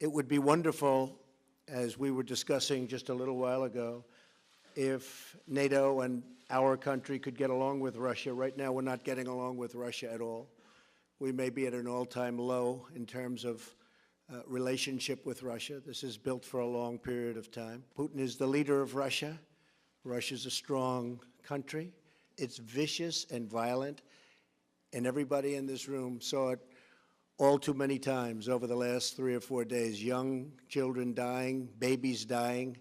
It would be wonderful, as we were discussing just a little while ago, if NATO and our country could get along with Russia. Right now, we're not getting along with Russia at all. We may be at an all-time low in terms of relationship with Russia. This is built for a long period of time. Putin is the leader of Russia. Russia's a strong country. It's vicious and violent, and everybody in this room saw it all too many times over the last 3 or 4 days. Young children dying, babies dying,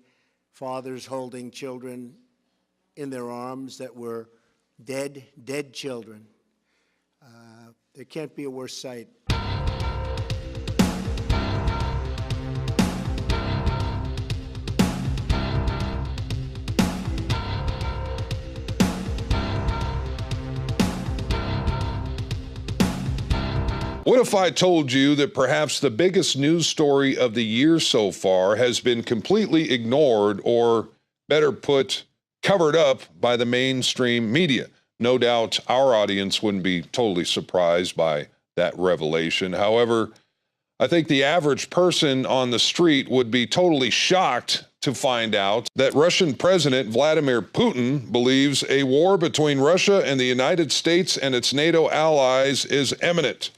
fathers holding children in their arms that were dead children. There can't be a worse sight. What if I told you that perhaps the biggest news story of the year so far has been completely ignored, or better put, covered up by the mainstream media? No doubt our audience wouldn't be totally surprised by that revelation. However, I think the average person on the street would be totally shocked to find out that Russian President Vladimir Putin believes a war between Russia and the United States and its NATO allies is imminent.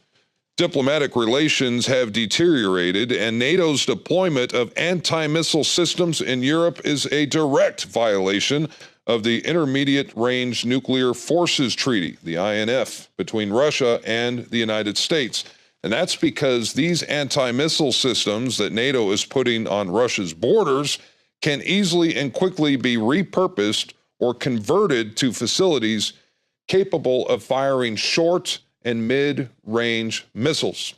Diplomatic relations have deteriorated, and NATO's deployment of anti-missile systems in Europe is a direct violation of the Intermediate Range Nuclear Forces Treaty, the INF, between Russia and the United States. And that's because these anti-missile systems that NATO is putting on Russia's borders can easily and quickly be repurposed or converted to facilities capable of firing short and mid-range missiles.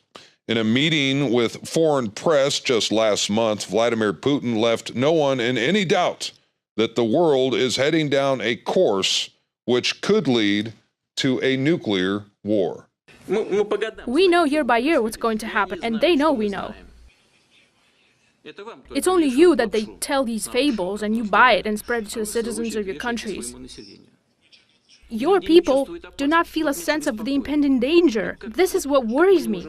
In a meeting with foreign press just last month, Vladimir Putin left no one in any doubt that the world is heading down a course which could lead to a nuclear war. We know year by year what's going to happen, and they know we know. It's only you that they tell these fables, and you buy it and spread it to the citizens of your countries. Your people do not feel a sense of the impending danger. This is what worries me.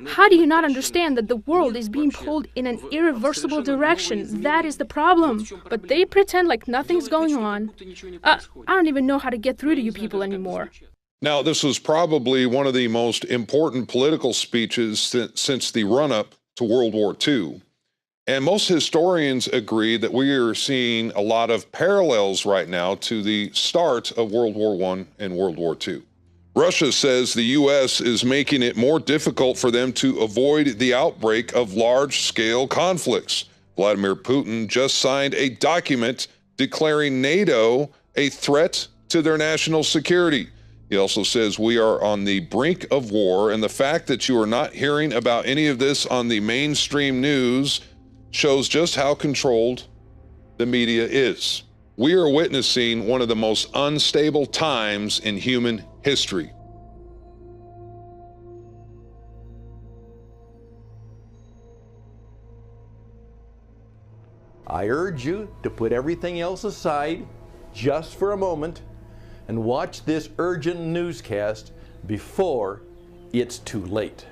How do you not understand that the world is being pulled in an irreversible direction? That is the problem. But they pretend like nothing's going on. I don't even know how to get through to you people anymore. Now, this was probably one of the most important political speeches since the run-up to World War II. And most historians agree that we are seeing a lot of parallels right now to the start of World War I and World War II. Russia says the U.S. is making it more difficult for them to avoid the outbreak of large-scale conflicts. Vladimir Putin just signed a document declaring NATO a threat to their national security. He also says we are on the brink of war, and the fact that you are not hearing about any of this on the mainstream news shows just how controlled the media is. We are witnessing one of the most unstable times in human history. I urge you to put everything else aside just for a moment and watch this urgent newscast before it's too late.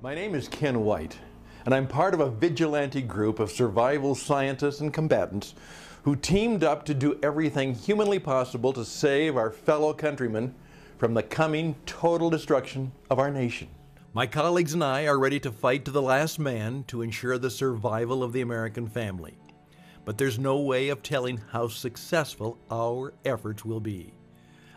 My name is Ken White, and I'm part of a vigilante group of survival scientists and combatants who teamed up to do everything humanly possible to save our fellow countrymen from the coming total destruction of our nation. My colleagues and I are ready to fight to the last man to ensure the survival of the American family. But there's no way of telling how successful our efforts will be.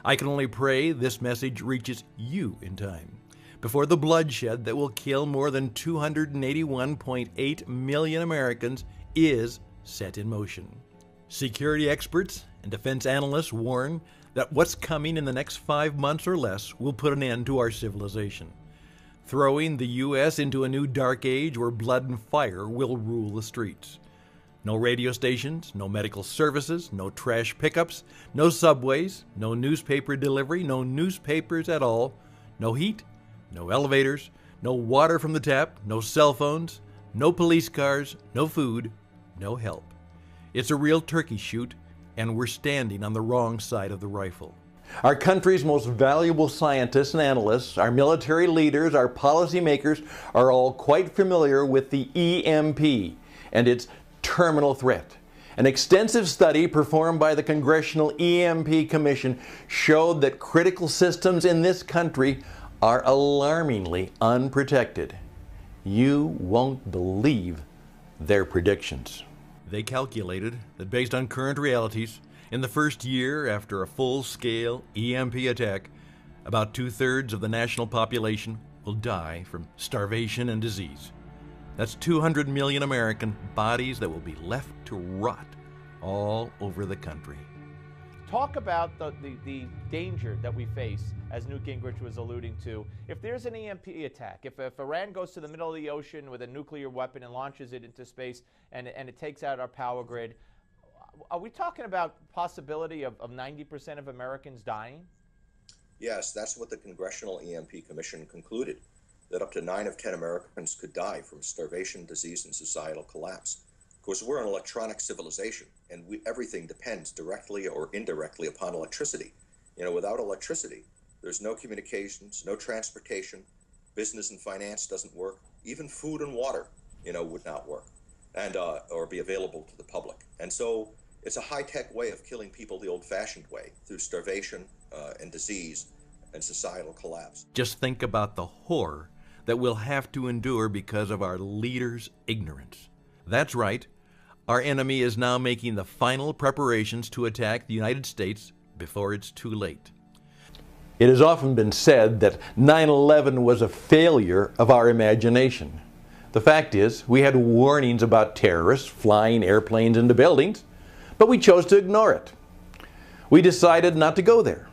I can only pray this message reaches you in time, before the bloodshed that will kill more than 281.8 million Americans is set in motion. Security experts and defense analysts warn that what's coming in the next 5 months or less will put an end to our civilization, throwing the U.S. into a new dark age where blood and fire will rule the streets. No radio stations, no medical services, no trash pickups, no subways, no newspaper delivery, no newspapers at all, no heat, no elevators, no water from the tap, no cell phones, no police cars, no food, no help. It's a real turkey shoot, and we're standing on the wrong side of the rifle. Our country's most valuable scientists and analysts, our military leaders, our policymakers are all quite familiar with the EMP and its terminal threat. An extensive study performed by the Congressional EMP Commission showed that critical systems in this country are alarmingly unprotected. You won't believe their predictions. They calculated that based on current realities, in the first year after a full-scale EMP attack, about 2/3 of the national population will die from starvation and disease. That's 200 million American bodies that will be left to rot all over the country. Talk about the danger that we face, as Newt Gingrich was alluding to. If there's an EMP attack, if Iran goes to the middle of the ocean with a nuclear weapon and launches it into space and it takes out our power grid, are we talking about possibility of 90% of Americans dying? Yes, that's what the Congressional EMP Commission concluded, that up to 9 of 10 Americans could die from starvation, disease, and societal collapse. Of course, we're an electronic civilization, and everything depends directly or indirectly upon electricity. Without electricity, there's no communications, no transportation, business and finance doesn't work, even food and water, would not work, and or be available to the public. And so it's a high-tech way of killing people the old-fashioned way, through starvation and disease and societal collapse. Just think about the horror that we'll have to endure because of our leaders' ignorance. That's right. Our enemy is now making the final preparations to attack the United States before it's too late. It has often been said that 9/11 was a failure of our imagination. The fact is, we had warnings about terrorists flying airplanes into buildings, but we chose to ignore it. We decided not to go there.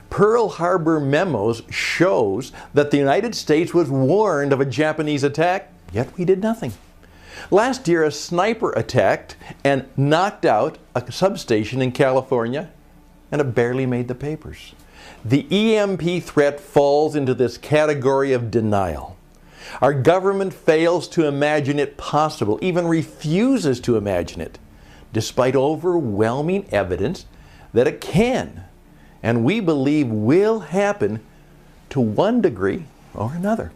Pearl Harbor memos shows that the United States was warned of a Japanese attack, yet we did nothing. Last year, a sniper attacked and knocked out a substation in California, and it barely made the papers. The EMP threat falls into this category of denial. Our government fails to imagine it possible, even refuses to imagine it, despite overwhelming evidence that it can, and we believe will happen to one degree or another.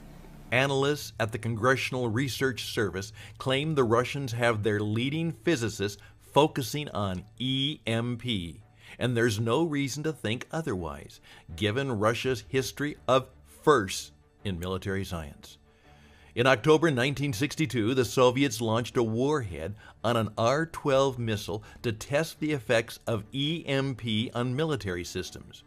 Analysts at the Congressional Research Service claim the Russians have their leading physicists focusing on EMP, and there's no reason to think otherwise, given Russia's history of firsts in military science. In October 1962, the Soviets launched a warhead on an R-12 missile to test the effects of EMP on military systems.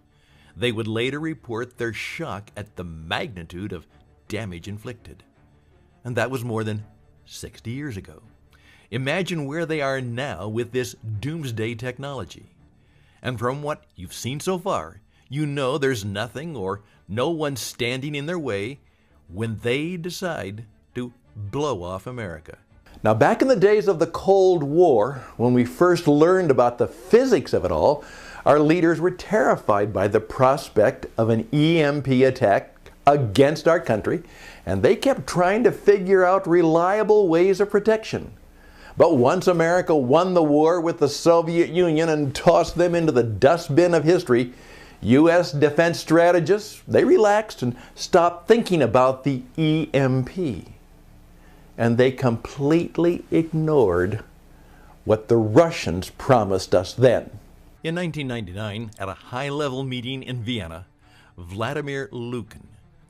They would later report their shock at the magnitude of damage inflicted. And that was more than 60 years ago. Imagine where they are now with this doomsday technology. And from what you've seen so far, you know there's nothing or no one standing in their way when they decide to blow off America. Now, back in the days of the Cold War, when we first learned about the physics of it all, our leaders were terrified by the prospect of an EMP attack against our country, and they kept trying to figure out reliable ways of protection. But once America won the war with the Soviet Union and tossed them into the dustbin of history, U.S. defense strategists, they relaxed and stopped thinking about the EMP. And they completely ignored what the Russians promised us then. In 1999, at a high-level meeting in Vienna, Vladimir Lukin,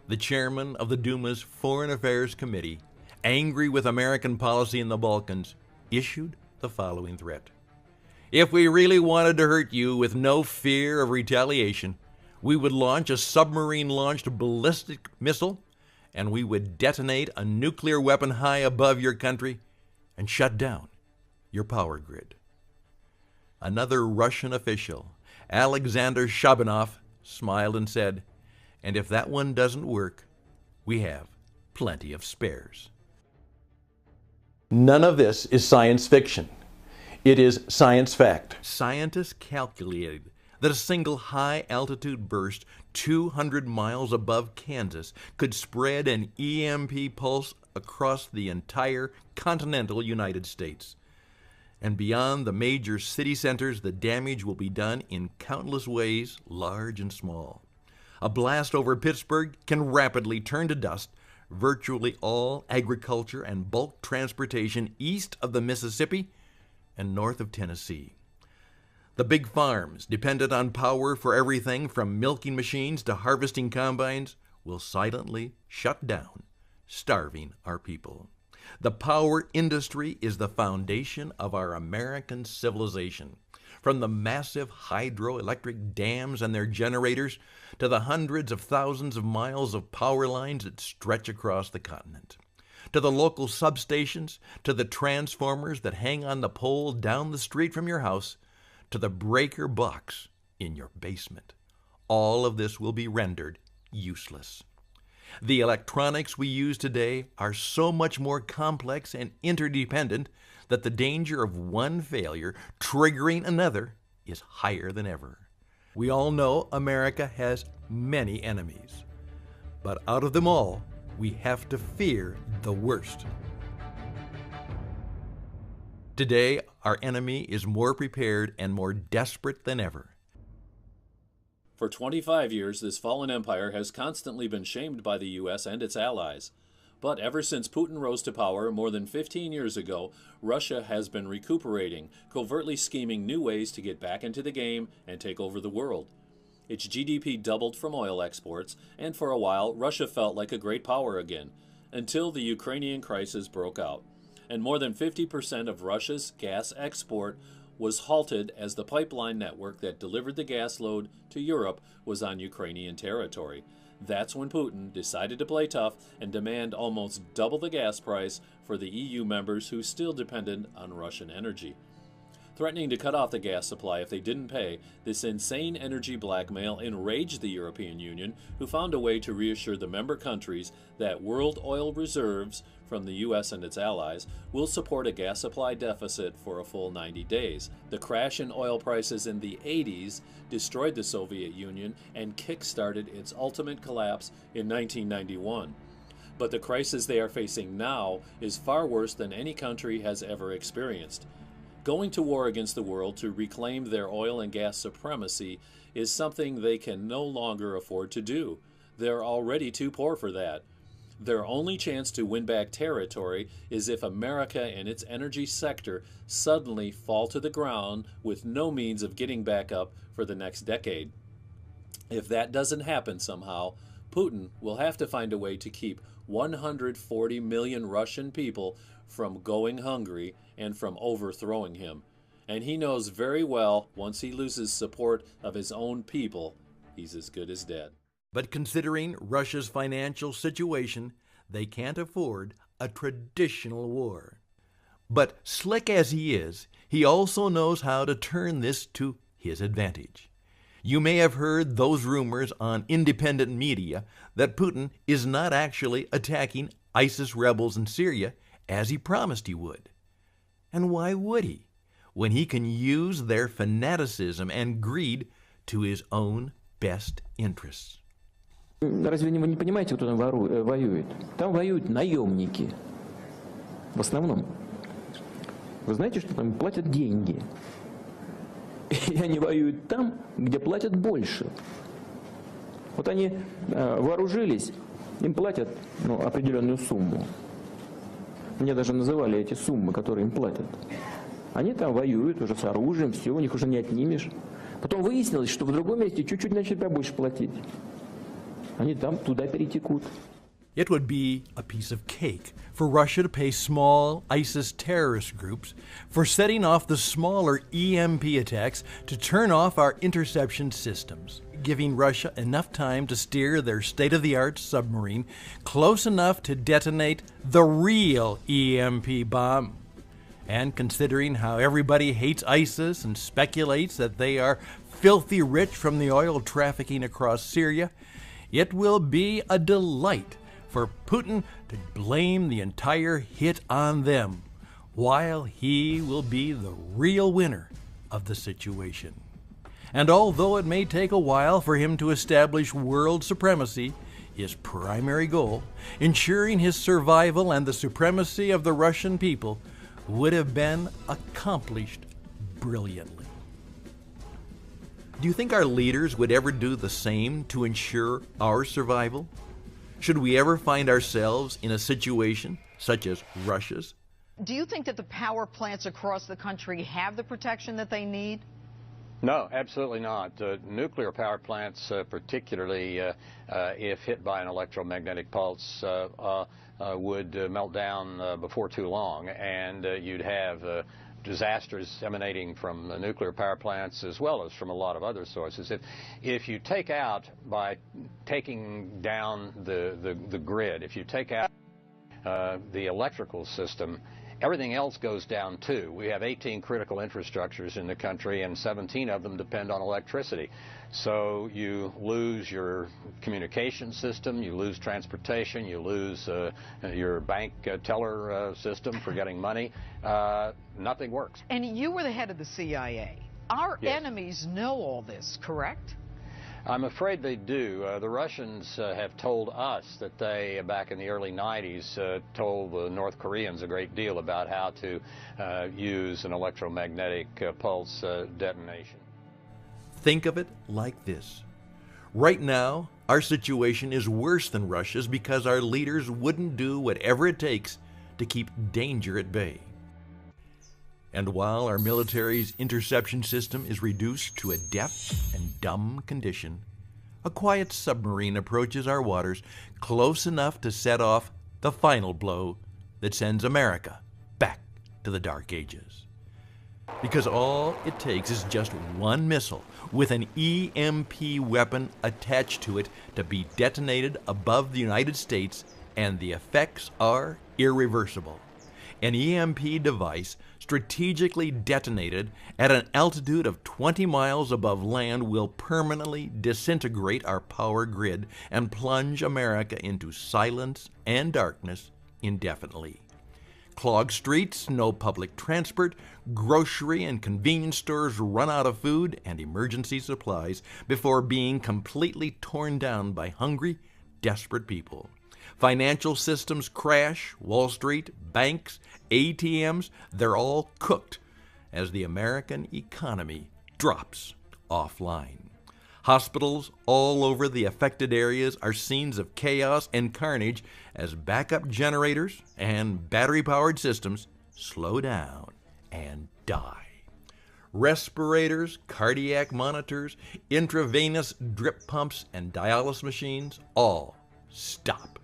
the chairman of the Duma's Foreign Affairs Committee, angry with American policy in the Balkans, issued the following threat. If we really wanted to hurt you with no fear of retaliation, we would launch a submarine-launched ballistic missile, and we would detonate a nuclear weapon high above your country and shut down your power grid. Another Russian official, Alexander Shabanov, smiled and said, and if that one doesn't work, we have plenty of spares. None of this is science fiction. It is science fact. Scientists calculated that a single high-altitude burst 200 miles above Kansas could spread an EMP pulse across the entire continental United States. And beyond the major city centers, the damage will be done in countless ways, large and small. A blast over Pittsburgh can rapidly turn to dust virtually all agriculture and bulk transportation east of the Mississippi and north of Tennessee. The big farms, dependent on power for everything from milking machines to harvesting combines, will silently shut down, starving our people. The power industry is the foundation of our American civilization. From the massive hydroelectric dams and their generators to the hundreds of thousands of miles of power lines that stretch across the continent, to the local substations, to the transformers that hang on the pole down the street from your house, to the breaker box in your basement. All of this will be rendered useless. The electronics we use today are so much more complex and interdependent that the danger of one failure triggering another is higher than ever. We all know America has many enemies, but out of them all, we have to fear the worst. Today, our enemy is more prepared and more desperate than ever. For 25 years, this fallen empire has constantly been shamed by the U.S. and its allies. But ever since Putin rose to power more than 15 years ago, Russia has been recuperating, covertly scheming new ways to get back into the game and take over the world. Its GDP doubled from oil exports, and for a while, Russia felt like a great power again, until the Ukrainian crisis broke out. And more than 50% of Russia's gas export was halted as the pipeline network that delivered the gas load to Europe was on Ukrainian territory. That's when Putin decided to play tough and demand almost double the gas price for the EU members who still depended on Russian energy. Threatening to cut off the gas supply if they didn't pay, this insane energy blackmail enraged the European Union, who found a way to reassure the member countries that world oil reserves from the U.S. and its allies will support a gas supply deficit for a full 90 days. The crash in oil prices in the 80s destroyed the Soviet Union and kick-started its ultimate collapse in 1991. But the crisis they are facing now is far worse than any country has ever experienced. Going to war against the world to reclaim their oil and gas supremacy is something they can no longer afford to do. They're already too poor for that. Their only chance to win back territory is if America and its energy sector suddenly fall to the ground with no means of getting back up for the next decade. If that doesn't happen somehow, Putin will have to find a way to keep 140 million Russian people from going hungry and from overthrowing him. And he knows very well, once he loses support of his own people, he's as good as dead. But considering Russia's financial situation, they can't afford a traditional war. But slick as he is, he also knows how to turn this to his advantage. You may have heard those rumors on independent media that Putin is not actually attacking ISIS rebels in Syria as he promised he would. And why would he, when he can use their fanaticism and greed to his own best interests? Разве вы не понимаете, кто там воюет? Там воюют наемники. В основном. Вы знаете, что там платят деньги. И они воюют там, где платят больше. Вот они вооружились, им платят определенную сумму. Мне даже называли эти суммы, которые им платят. Они там воюют уже с оружием, все, у них уже не отнимешь. Потом выяснилось, что в другом месте чуть-чуть начали побольше платить. Они там туда перетекут. It would be a piece of cake for Russia to pay small ISIS terrorist groups for setting off the smaller EMP attacks to turn off our interception systems, giving Russia enough time to steer their state-of-the-art submarine close enough to detonate the real EMP bomb. And considering how everybody hates ISIS and speculates that they are filthy rich from the oil trafficking across Syria, it will be a delight for Putin to blame the entire hit on them, while he will be the real winner of the situation. And although it may take a while for him to establish world supremacy, his primary goal, ensuring his survival and the supremacy of the Russian people, would have been accomplished brilliantly. Do you think our leaders would ever do the same to ensure our survival? Should we ever find ourselves in a situation such as Russia's? Do you think that the power plants across the country have the protection that they need? No, absolutely not. Nuclear power plants, particularly if hit by an electromagnetic pulse, would melt down before too long, and you'd have disasters emanating from the nuclear power plants as well as from a lot of other sources. If you take out, by taking down the grid, if you take out the electrical system, everything else goes down too. We have 18 critical infrastructures in the country, and 17 of them depend on electricity. So you lose your communication system, you lose transportation, you lose your bank teller system for getting money. Nothing works. And you were the head of the CIA. Our Yes. enemies know all this, correct? I'm afraid they do. The Russians have told us that they, back in the early 90s, told the North Koreans a great deal about how to use an electromagnetic pulse detonation. Think of it like this. Right now, our situation is worse than Russia's because our leaders wouldn't do whatever it takes to keep danger at bay. And while our military's interception system is reduced to a deaf and dumb condition, a quiet submarine approaches our waters close enough to set off the final blow that sends America back to the Dark Ages. Because all it takes is just one missile with an EMP weapon attached to it to be detonated above the United States, and the effects are irreversible. An EMP device strategically detonated at an altitude of 20 miles above land will permanently disintegrate our power grid and plunge America into silence and darkness indefinitely. Clogged streets, no public transport, grocery and convenience stores run out of food and emergency supplies before being completely torn down by hungry, desperate people. Financial systems crash, Wall Street, banks, ATMs, they're all cooked as the American economy drops offline. Hospitals all over the affected areas are scenes of chaos and carnage as backup generators and battery-powered systems slow down and die. Respirators, cardiac monitors, intravenous drip pumps, and dialysis machines all stop.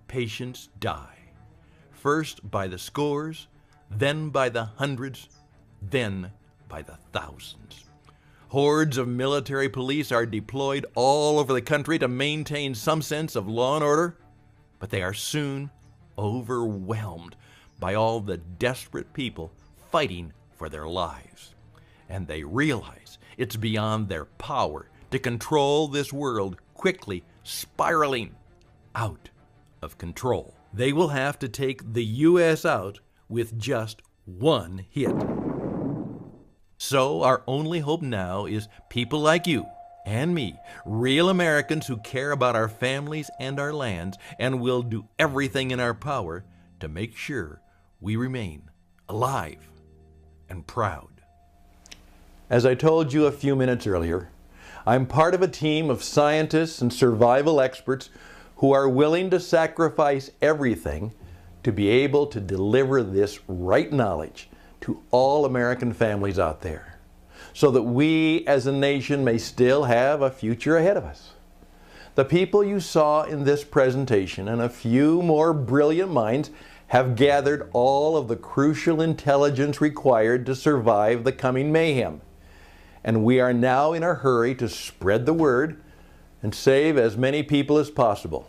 Patients die, first by the scores, then by the hundreds, then by the thousands. Hordes of military police are deployed all over the country to maintain some sense of law and order, but they are soon overwhelmed by all the desperate people fighting for their lives. And they realize it's beyond their power to control this world quickly spiraling out of control. They will have to take the U.S. out with just one hit. So our only hope now is people like you and me, real Americans who care about our families and our lands and will do everything in our power to make sure we remain alive and proud. As I told you a few minutes earlier, I'm part of a team of scientists and survival experts who are willing to sacrifice everything to be able to deliver this right knowledge to all American families out there, so that we as a nation may still have a future ahead of us. The people you saw in this presentation and a few more brilliant minds have gathered all of the crucial intelligence required to survive the coming mayhem. And we are now in a hurry to spread the word and save as many people as possible.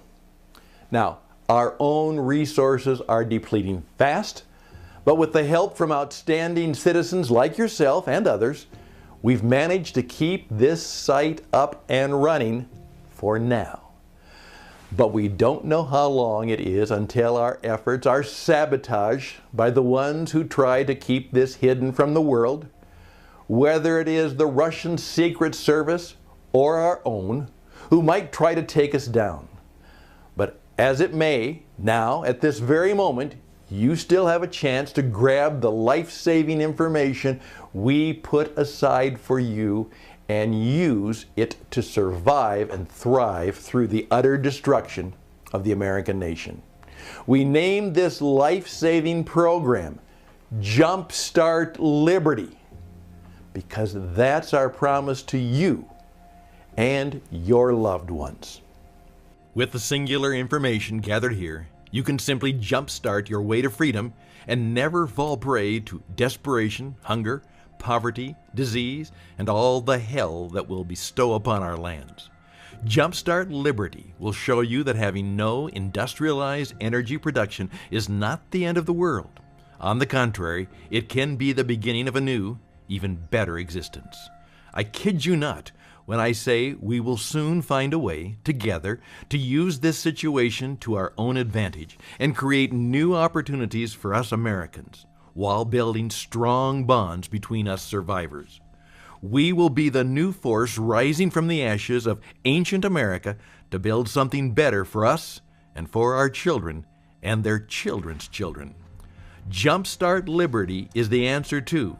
Now, our own resources are depleting fast, but with the help from outstanding citizens like yourself and others, we've managed to keep this site up and running for now. But we don't know how long it is until our efforts are sabotaged by the ones who try to keep this hidden from the world, whether it is the Russian Secret Service or our own, who might try to take us down. But as it may, now, at this very moment, you still have a chance to grab the life-saving information we put aside for you and use it to survive and thrive through the utter destruction of the American nation. We named this life-saving program Jumpstart Liberty because that's our promise to you and your loved ones. With the singular information gathered here, you can simply jumpstart your way to freedom and never fall prey to desperation, hunger, poverty, disease, and all the hell that will bestow upon our lands. Jumpstart Liberty will show you that having no industrialized energy production is not the end of the world. On the contrary, it can be the beginning of a new, even better existence. I kid you not when I say we will soon find a way, together, to use this situation to our own advantage and create new opportunities for us Americans, while building strong bonds between us survivors. We will be the new force rising from the ashes of ancient America to build something better for us and for our children and their children's children. Jumpstart Liberty is the answer to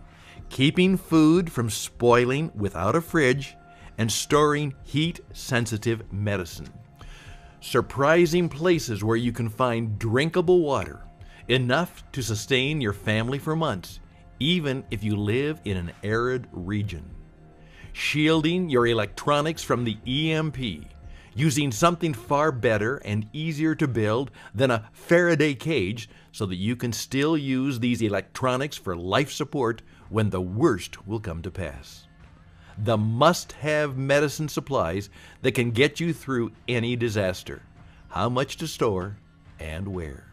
keeping food from spoiling without a fridge and storing heat-sensitive medicine. Surprising places where you can find drinkable water, enough to sustain your family for months, even if you live in an arid region. Shielding your electronics from the EMP, using something far better and easier to build than a Faraday cage so that you can still use these electronics for life support when the worst will come to pass. The must-have medicine supplies that can get you through any disaster. How much to store and where.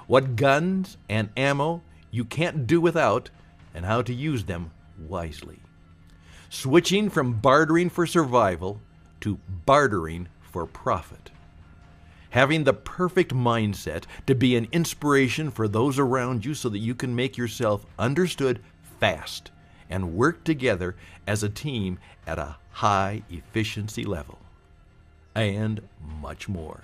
What guns and ammo you can't do without, and how to use them wisely. Switching from bartering for survival to bartering for profit. Having the perfect mindset to be an inspiration for those around you so that you can make yourself understood fast and work together as a team at a high efficiency level. And much more.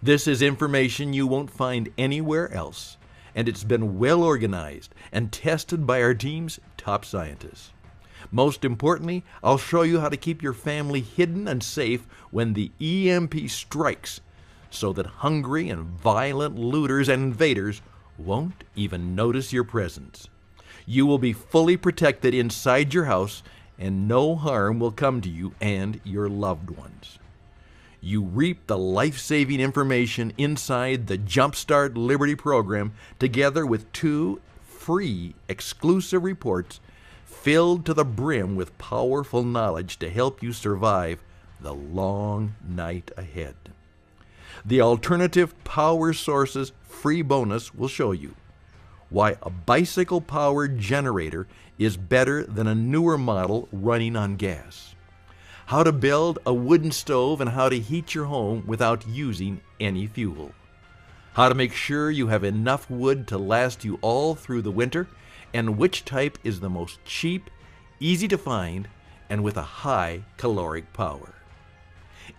This is information you won't find anywhere else, and it's been well organized and tested by our team's top scientists. Most importantly, I'll show you how to keep your family hidden and safe when the EMP strikes, so that hungry and violent looters and invaders won't even notice your presence. You will be fully protected inside your house, and no harm will come to you and your loved ones. You reap the life-saving information inside the Jumpstart Liberty program together with 2 free exclusive reports filled to the brim with powerful knowledge to help you survive the long night ahead. The Alternative Power Sources free bonus will show you why a bicycle-powered generator is better than a newer model running on gas, how to build a wooden stove and how to heat your home without using any fuel, how to make sure you have enough wood to last you all through the winter, and which type is the most cheap, easy to find, and with a high caloric power.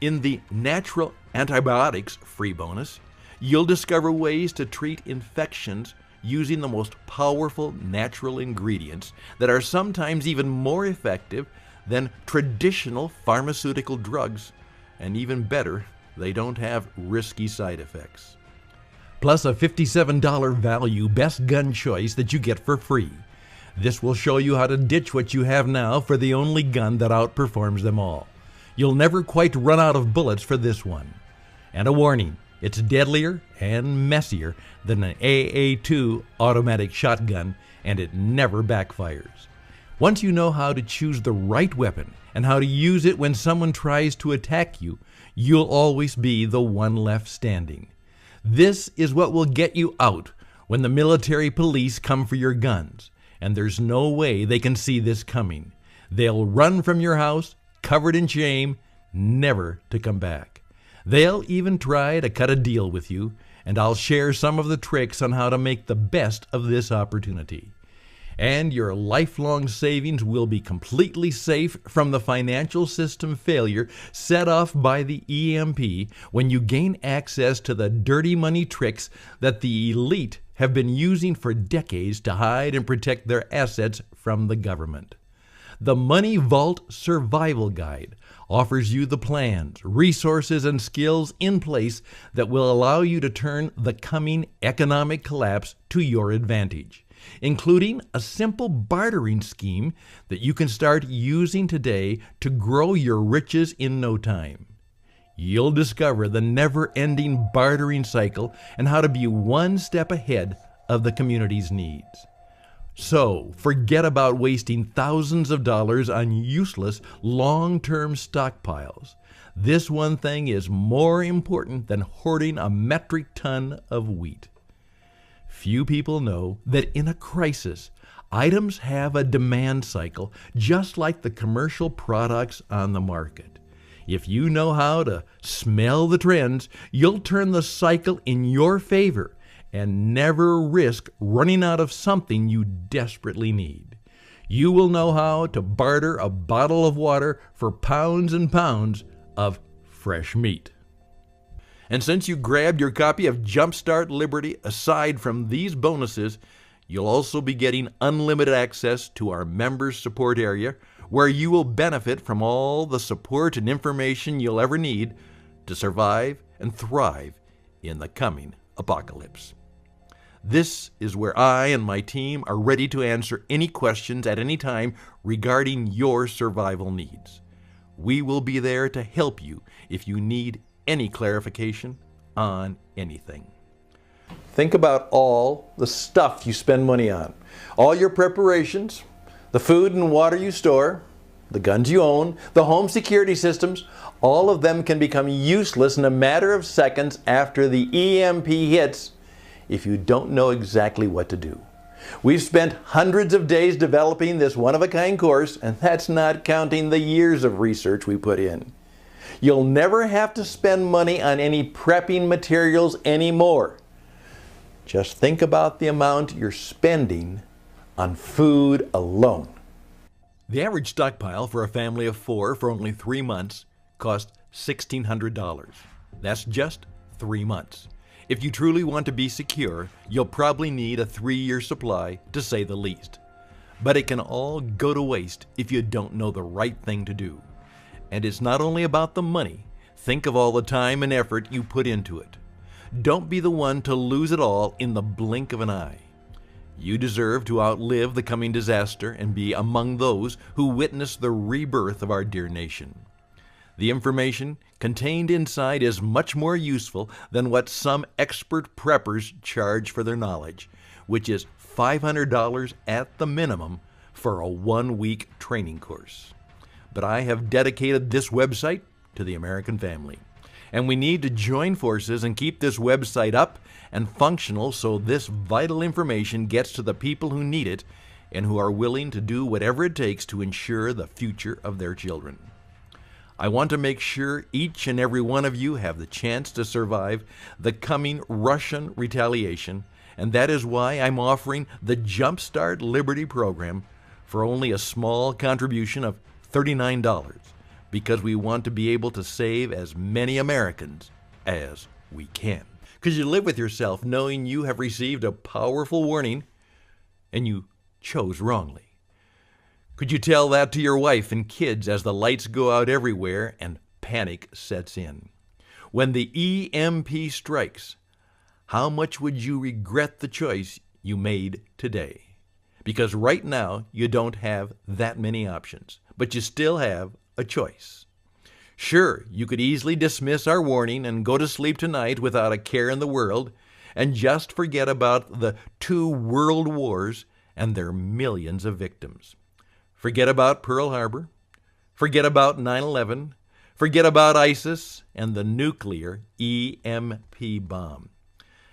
In the Natural Antibiotics free bonus, you'll discover ways to treat infections using the most powerful natural ingredients that are sometimes even more effective than traditional pharmaceutical drugs, and even better, they don't have risky side effects. Plus a $57 value best gun choice that you get for free. This will show you how to ditch what you have now for the only gun that outperforms them all. You'll never quite run out of bullets for this one. And a warning, it's deadlier and messier than an AA-2 automatic shotgun, and it never backfires. Once you know how to choose the right weapon and how to use it when someone tries to attack you, you'll always be the one left standing. This is what will get you out when the military police come for your guns, and there's no way they can see this coming. They'll run from your house, covered in shame, never to come back. They'll even try to cut a deal with you, and I'll share some of the tricks on how to make the best of this opportunity. And your lifelong savings will be completely safe from the financial system failure set off by the EMP when you gain access to the dirty money tricks that the elite have been using for decades to hide and protect their assets from the government. The Money Vault Survival Guide offers you the plans, resources, and skills in place that will allow you to turn the coming economic collapse to your advantage, including a simple bartering scheme that you can start using today to grow your riches in no time. You'll discover the never-ending bartering cycle and how to be one step ahead of the community's needs. So, forget about wasting thousands of dollars on useless long-term stockpiles. This one thing is more important than hoarding a metric ton of wheat. Few people know that in a crisis, items have a demand cycle just like the commercial products on the market. If you know how to smell the trends, you'll turn the cycle in your favor and never risk running out of something you desperately need. You will know how to barter a bottle of water for pounds and pounds of fresh meat. And since you grabbed your copy of Jumpstart Liberty, aside from these bonuses, you'll also be getting unlimited access to our members support area, where you will benefit from all the support and information you'll ever need to survive and thrive in the coming apocalypse. This is where I and my team are ready to answer any questions at any time regarding your survival needs. We will be there to help you if you need any clarification on anything. Think about all the stuff you spend money on, all your preparations, the food and water you store, the guns you own, the home security systems. All of them can become useless in a matter of seconds after the EMP hits if you don't know exactly what to do. We've spent hundreds of days developing this one-of-a-kind course, and that's not counting the years of research we put in. You'll never have to spend money on any prepping materials anymore. Just think about the amount you're spending on food alone. The average stockpile for a family of 4 for only 3 months costs $1,600. That's just 3 months. If you truly want to be secure, you'll probably need a 3-year supply, to say the least. But it can all go to waste if you don't know the right thing to do. And it's not only about the money. Think of all the time and effort you put into it. Don't be the one to lose it all in the blink of an eye. You deserve to outlive the coming disaster and be among those who witness the rebirth of our dear nation. The information contained inside is much more useful than what some expert preppers charge for their knowledge, which is $500 at the minimum for a 1-week training course. But I have dedicated this website to the American family, and we need to join forces and keep this website up and functional so this vital information gets to the people who need it and who are willing to do whatever it takes to ensure the future of their children. I want to make sure each and every one of you have the chance to survive the coming Russian retaliation, and that is why I'm offering the Jumpstart Liberty program for only a small contribution of $39, because we want to be able to save as many Americans as we can. Because you live with yourself knowing you have received a powerful warning and you chose wrongly. Could you tell that to your wife and kids as the lights go out everywhere and panic sets in? When the EMP strikes, how much would you regret the choice you made today? Because right now you don't have that many options, but you still have a choice. Sure, you could easily dismiss our warning and go to sleep tonight without a care in the world and just forget about the 2 world wars and their millions of victims. Forget about Pearl Harbor, forget about 9/11, forget about ISIS and the nuclear EMP bomb.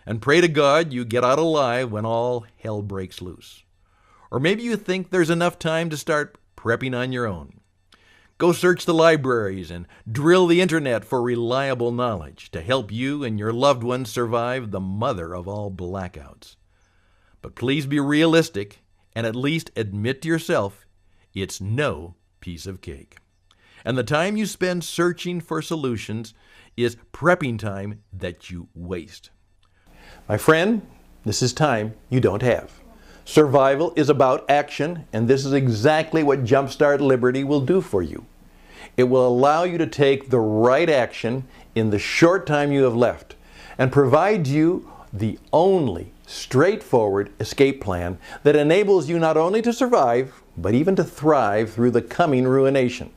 And pray to God you get out alive when all hell breaks loose. Or maybe you think there's enough time to start prepping on your own. Go search the libraries and drill the internet for reliable knowledge to help you and your loved ones survive the mother of all blackouts. But please be realistic and at least admit to yourself it's no piece of cake. And the time you spend searching for solutions is prepping time that you waste. My friend, This is time you don't have. Survival is about action, and this is exactly what Jumpstart Liberty will do for you. It will allow you to take the right action in the short time you have left and provide you the only straightforward escape plan that enables you not only to survive, but even to thrive through the coming ruination.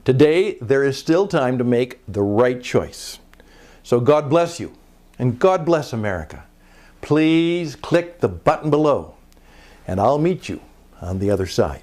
Today, there is still time to make the right choice. So God bless you, and God bless America. Please click the button below, and I'll meet you on the other side.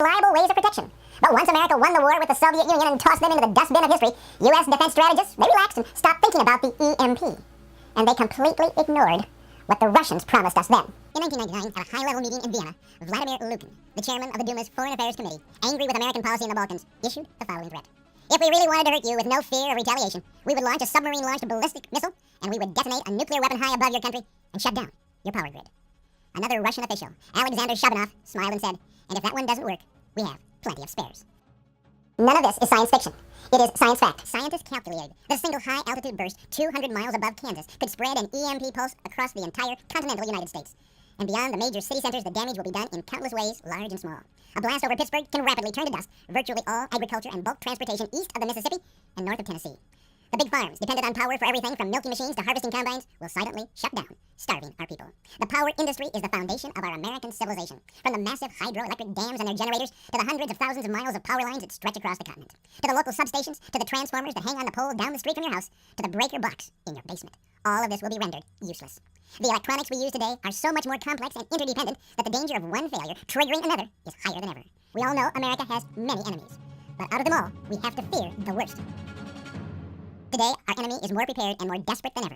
Reliable ways of protection. But once America won the war with the Soviet Union and tossed them into the dustbin of history, U.S. defense strategists, they relaxed and stopped thinking about the EMP. And they completely ignored what the Russians promised us then. In 1999, at a high-level meeting in Vienna, Vladimir Lukin, the chairman of the Duma's Foreign Affairs Committee, angry with American policy in the Balkans, issued the following threat. If we really wanted to hurt you with no fear of retaliation, we would launch a submarine-launched ballistic missile, and we would detonate a nuclear weapon high above your country and shut down your power grid. Another Russian official, Alexander Shabanov, smiled and said, and if that one doesn't work, we have plenty of spares. None of this is science fiction. It is science fact. Scientists calculated that a single high-altitude burst 200 miles above Kansas could spread an EMP pulse across the entire continental United States. And beyond the major city centers, the damage will be done in countless ways, large and small. A blast over Pittsburgh can rapidly turn to dust virtually all agriculture and bulk transportation east of the Mississippi and north of Tennessee. The big farms, dependent on power for everything from milking machines to harvesting combines, will silently shut down, starving our people. The power industry is the foundation of our American civilization. From the massive hydroelectric dams and their generators, to the hundreds of thousands of miles of power lines that stretch across the continent, to the local substations, to the transformers that hang on the pole down the street from your house, to the breaker box in your basement. All of this will be rendered useless. The electronics we use today are so much more complex and interdependent that the danger of one failure triggering another is higher than ever. We all know America has many enemies, but out of them all, we have to fear the worst. Today, our enemy is more prepared and more desperate than ever.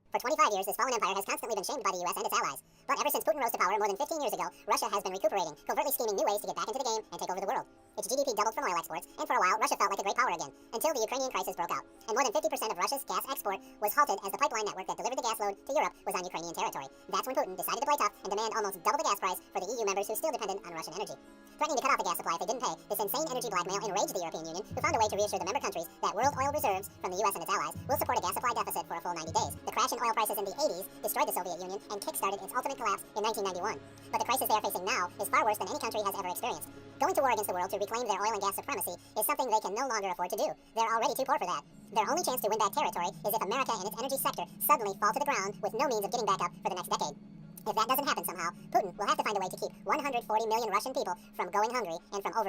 For 25 years, this fallen empire has constantly been shamed by the U.S. and its allies. But ever since Putin rose to power more than 15 years ago, Russia has been recuperating, covertly scheming new ways to get back into the game and take over the world. Its GDP doubled from oil exports, and for a while, Russia felt like a great power again, until the Ukrainian crisis broke out. And more than 50% of Russia's gas export was halted as the pipeline network that delivered the gas load to Europe was on Ukrainian territory. That's when Putin decided to play tough and demand almost double the gas price for the EU members who still depended on Russian energy. Threatening to cut off the gas supply if they didn't pay, this insane energy blackmail enraged the European Union, who found a way to reassure the member countries that world oil reserves from the U.S. and its allies will support a gas supply deficit for a full 90 days. The crash in oil prices in the 80s destroyed the Soviet Union and kick-started its ultimate collapse in 1991. But the crisis they are facing now is far worse than any country has ever experienced. Going to war against the world to reclaim their oil and gas supremacy is something they can no longer afford to do. They're already too poor for that. Their only chance to win back territory is if America and its energy sector suddenly fall to the ground with no means of getting back up for the next decade. If that doesn't happen somehow, Putin will have to find a way to keep 140 million Russian people from going hungry and from overthrowing